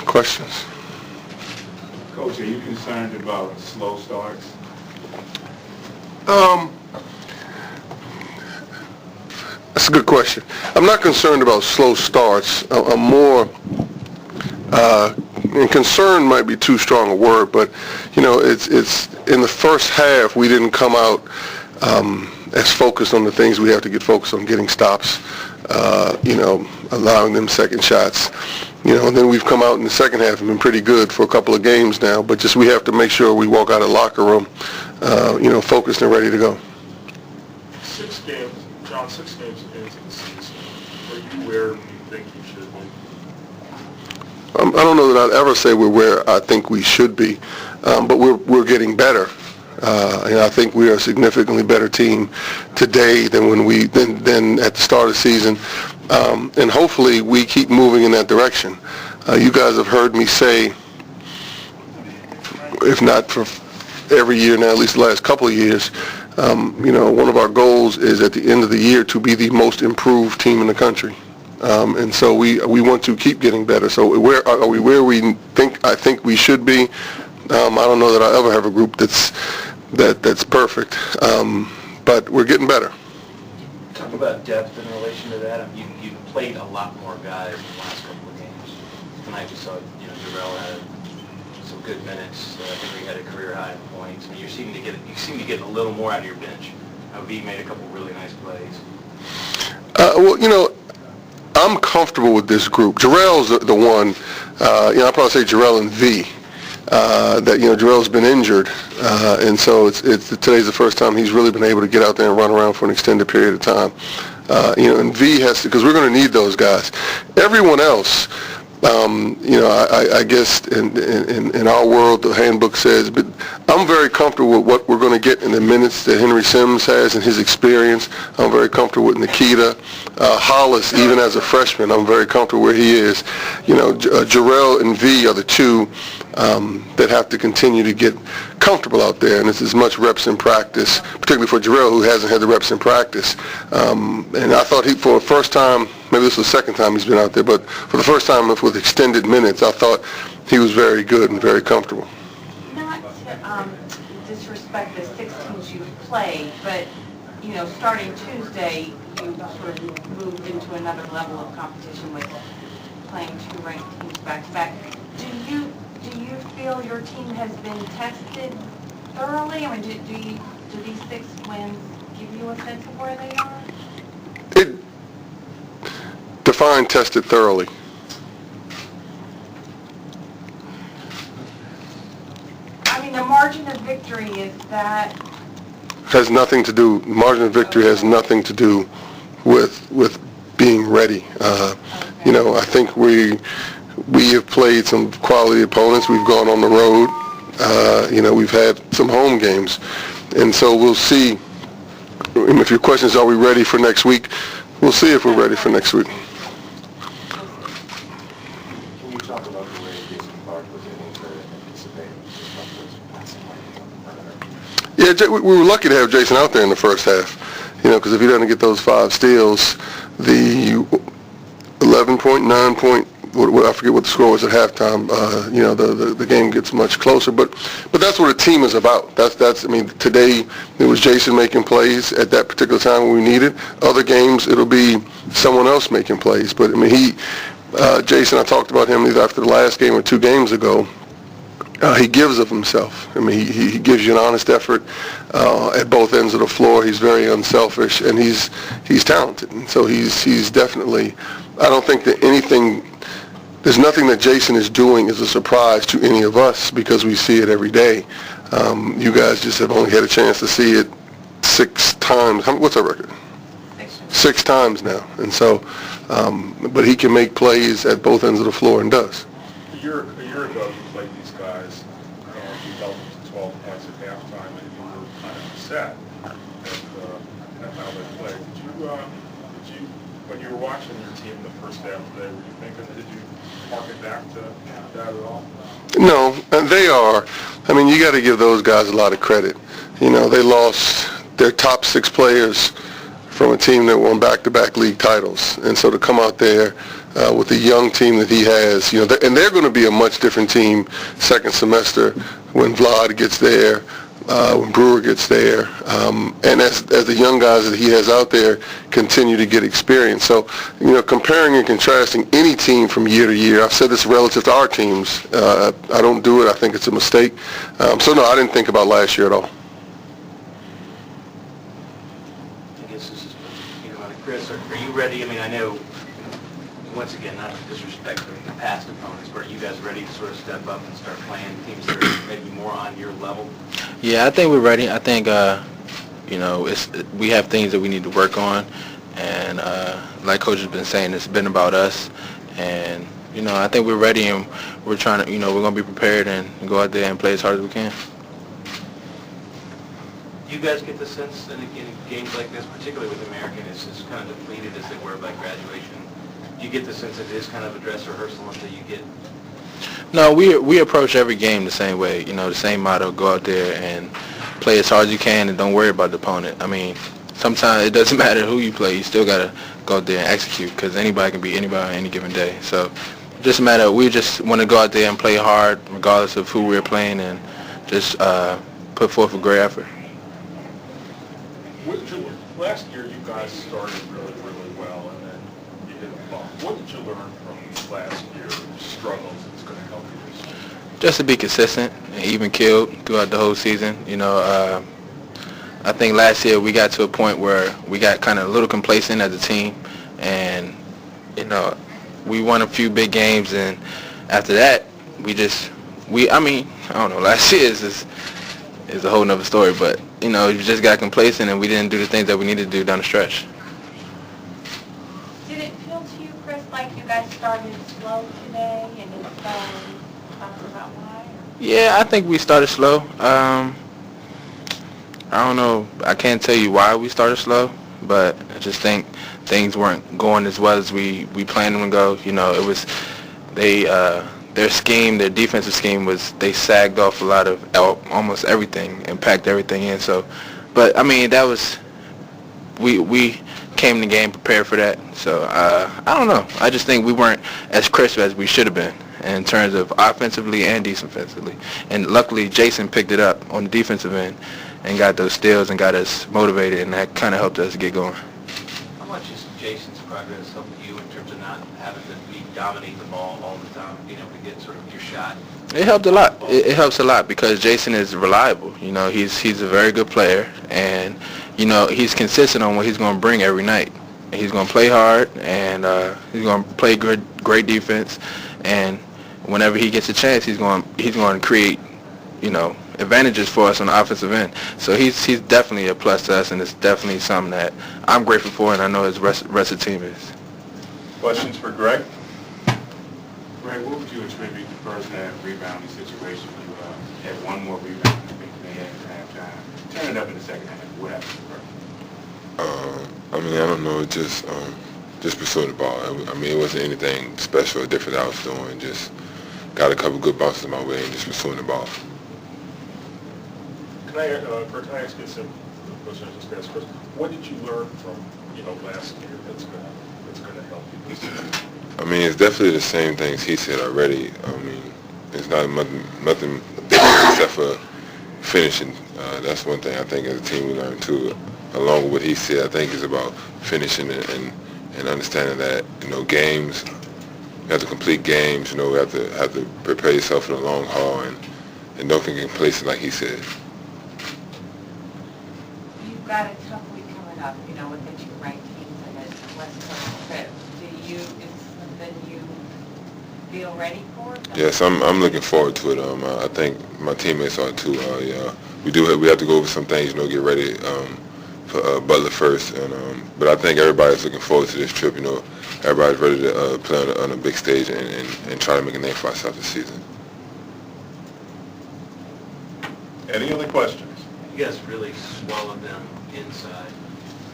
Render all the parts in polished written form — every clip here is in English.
questions. Coach, are you concerned about slow starts? That's a good question. I'm not concerned about slow starts. I'm more, and concern might be too strong a word, but it's in the first half we didn't come out as focused on the things we have to get focused on, getting stops, allowing them second shots. And then we've come out in the second half and been pretty good for a couple of games now, but just we have to make sure we walk out of the locker room, focused and ready to go. 6 games, John, 6 games into the season. Are you where you think you should be? I don't know that I'd ever say we're where I think we should be, but we're getting better. And I think we are a significantly better team today than than at the start of the season. And hopefully we keep moving in that direction. You guys have heard me say, if not for every year now, at least the last couple of years, one of our goals is at the end of the year to be the most improved team in the country. And so we want to keep getting better. So where are we? Where I think we should be. I don't know that I ever have a group that's perfect, but we're getting better. Talk about depth in relation to that. You played a lot more guys in the last couple of games. Tonight we saw, Jarrell had some good minutes. I think he had a career high in points. I mean, you seem to get a little more out of your bench. V made a couple really nice plays. I'm comfortable with this group. Jarrell's the one. I'll probably say Jarrell and V. Jarrell's been injured, and so today's the first time he's really been able to get out there and run around for an extended period of time. And V has to, because we're going to need those guys. Everyone else, I guess in our world, the handbook says, but I'm very comfortable with what we're going to get in the minutes that Henry Sims has and his experience. I'm very comfortable with Nikita. Hollis, even as a freshman, I'm very comfortable where he is. Jarrell and V are the two that have to continue to get comfortable out there, and it's as much reps in practice, particularly for Jarrell, who hasn't had the reps in practice. And I thought for the first time, maybe this was the second time he's been out there, but for the first time with extended minutes, I thought he was very good and very comfortable. Not to disrespect the 6 teams you've played, but starting Tuesday, you sort of moved into another level of competition with playing 2 ranked teams back to back. Do you feel your team has been tested thoroughly? I mean, do these 6 wins give you a sense of where they are? Define tested thoroughly. I mean, the margin of victory is that... Margin of victory has nothing to do with being ready. I think we have played some quality opponents. We've gone on the road. We've had some home games. And so we'll see. If your question is, are we ready for next week? We'll see if we're ready for next week. Can you talk about the way Jason Clark was able to anticipate Yeah, we were lucky to have Jason out there in the first half, because if he doesn't get those 5 steals, the 11.9 point, I forget what the score was at halftime, the game gets much closer. But that's what a team is about. Today it was Jason making plays at that particular time when we needed. Other games it'll be someone else making plays. But Jason, I talked about him either after the last game or 2 games ago. He gives of himself. He gives you an honest effort at both ends of the floor. He's very unselfish, and he's talented. And so he's definitely. I don't think that there's nothing that Jason is doing is a surprise to any of us because we see it every day. You guys just have only had a chance to see it 6 times. What's our record? 6 times now. And so, but he can make plays at both ends of the floor and does. A year ago, you played these guys, and you held them to 12 points at halftime, and you were kind of upset at how they played. Did you, when you were watching your team the first half today, were you thinking, did you hark it back to that at all? No, and they are. You got to give those guys a lot of credit. They lost their top 6 players from a team that won back-to-back league titles. And so to come out there with the young team that he has, and they're going to be a much different team second semester when Vlad gets there, when Brewer gets there, and as the young guys that he has out there continue to get experience. So, comparing and contrasting any team from year to year, I've said this relative to our teams. I don't do it. I think it's a mistake. So, no, I didn't think about last year at all. I guess this is, Chris, are you ready? I mean, I know, once again, not to disrespect the past opponents, but are you guys ready to sort of step up and start playing teams that are maybe more on your level? Yeah, I think we're ready. I think, we have things that we need to work on. And like Coach has been saying, it's been about us. And, I think we're ready, and we're trying to, we're going to be prepared and go out there and play as hard as we can. Do you guys get the sense in games like this, particularly with American, it's as kind of depleted as they were by graduation? Do you get the sense that it is kind of a dress rehearsal until you get... No, we approach every game the same way, the same motto: go out there and play as hard as you can and don't worry about the opponent. I mean, sometimes it doesn't matter who you play, you still got to go out there and execute, because anybody can beat anybody on any given day. So it just matter, we just want to go out there and play hard regardless of who we're playing, and just put forth a great effort. Last year you guys started really, really well, and then you hit a bump. What did you learn from last year's struggles that's going to help you this year? Just to be consistent and even keeled throughout the whole season. I think last year we got to a point where we got kind of a little complacent as a team, and we won a few big games, and after that I don't know, last year is a whole nother story, but we just got complacent and we didn't do the things that we needed to do down the stretch. Did it feel to you, Chris, like you guys started slow today, and if so, talk about why? Yeah, I think we started slow. I don't know. I can't tell you why we started slow, but I just think things weren't going as well as we planned them to go. It was their scheme, their defensive scheme was they sagged off a lot of almost everything and packed everything in. So, but I mean that was we came in the game prepared for that. So I don't know. I just think we weren't as crisp as we should have been in terms of offensively and defensively. And luckily Jason picked it up on the defensive end and got those steals and got us motivated, and that kind of helped us get going. How much is Jason's progress helped you in terms of not having to dominate the ball all the time, to get sort of your shot? It helped a lot. It helps a lot because Jason is reliable. He's a very good player, and he's consistent on what he's going to bring every night. He's going to play hard, and he's going to play great defense, and whenever he gets a chance, he's going to create advantages for us on the offensive end. So he's definitely a plus to us, and it's definitely something that I'm grateful for, and I know his rest of the team is. Questions for Greg? Greg, what would you attribute the first half rebounding situation? You had one more rebound, I think, they had at halftime. Turn it up in the second half. What happened first? I don't know. Just pursuing the ball. It wasn't anything special or different that I was doing. Just got a couple good bounces my way and just pursuing the ball. Can I ask you a simple question I just asked Chris? What did you learn from last year that's going to help you this year? It's definitely the same things he said already. It's not nothing different except for finishing. That's one thing I think as a team we learned too. Along with what he said, I think it's about finishing and understanding that games. You have to complete games. You have to prepare yourself for the long haul and don't get complacent like he said. You've got a tough week coming up, with the two ranked teams and a West Coast trip. Is something you feel ready for? Yes, I'm looking forward to it. I think my teammates are too. We have to go over some things, get ready for Butler first, but I think everybody's looking forward to this trip. Everybody's ready to play on a big stage and try to make a name for ourselves this season. Any other questions? You guys really swallowed them inside.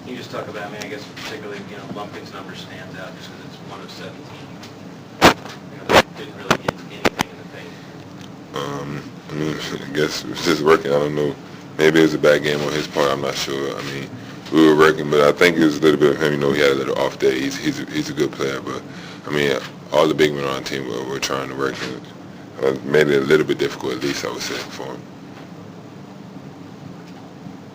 Can you just talk about, I guess particularly, Lumpkin's number stands out just because it's 1 of 17. Didn't really get anything in the paint. I guess it was just working. I don't know. Maybe it was a bad game on his part. I'm not sure. we were working, but I think it was a little bit of him. You know, he had a little off day. He's a good player, but I mean, all the big men on our team were trying to work and made it a little bit difficult, at least I would say, for him.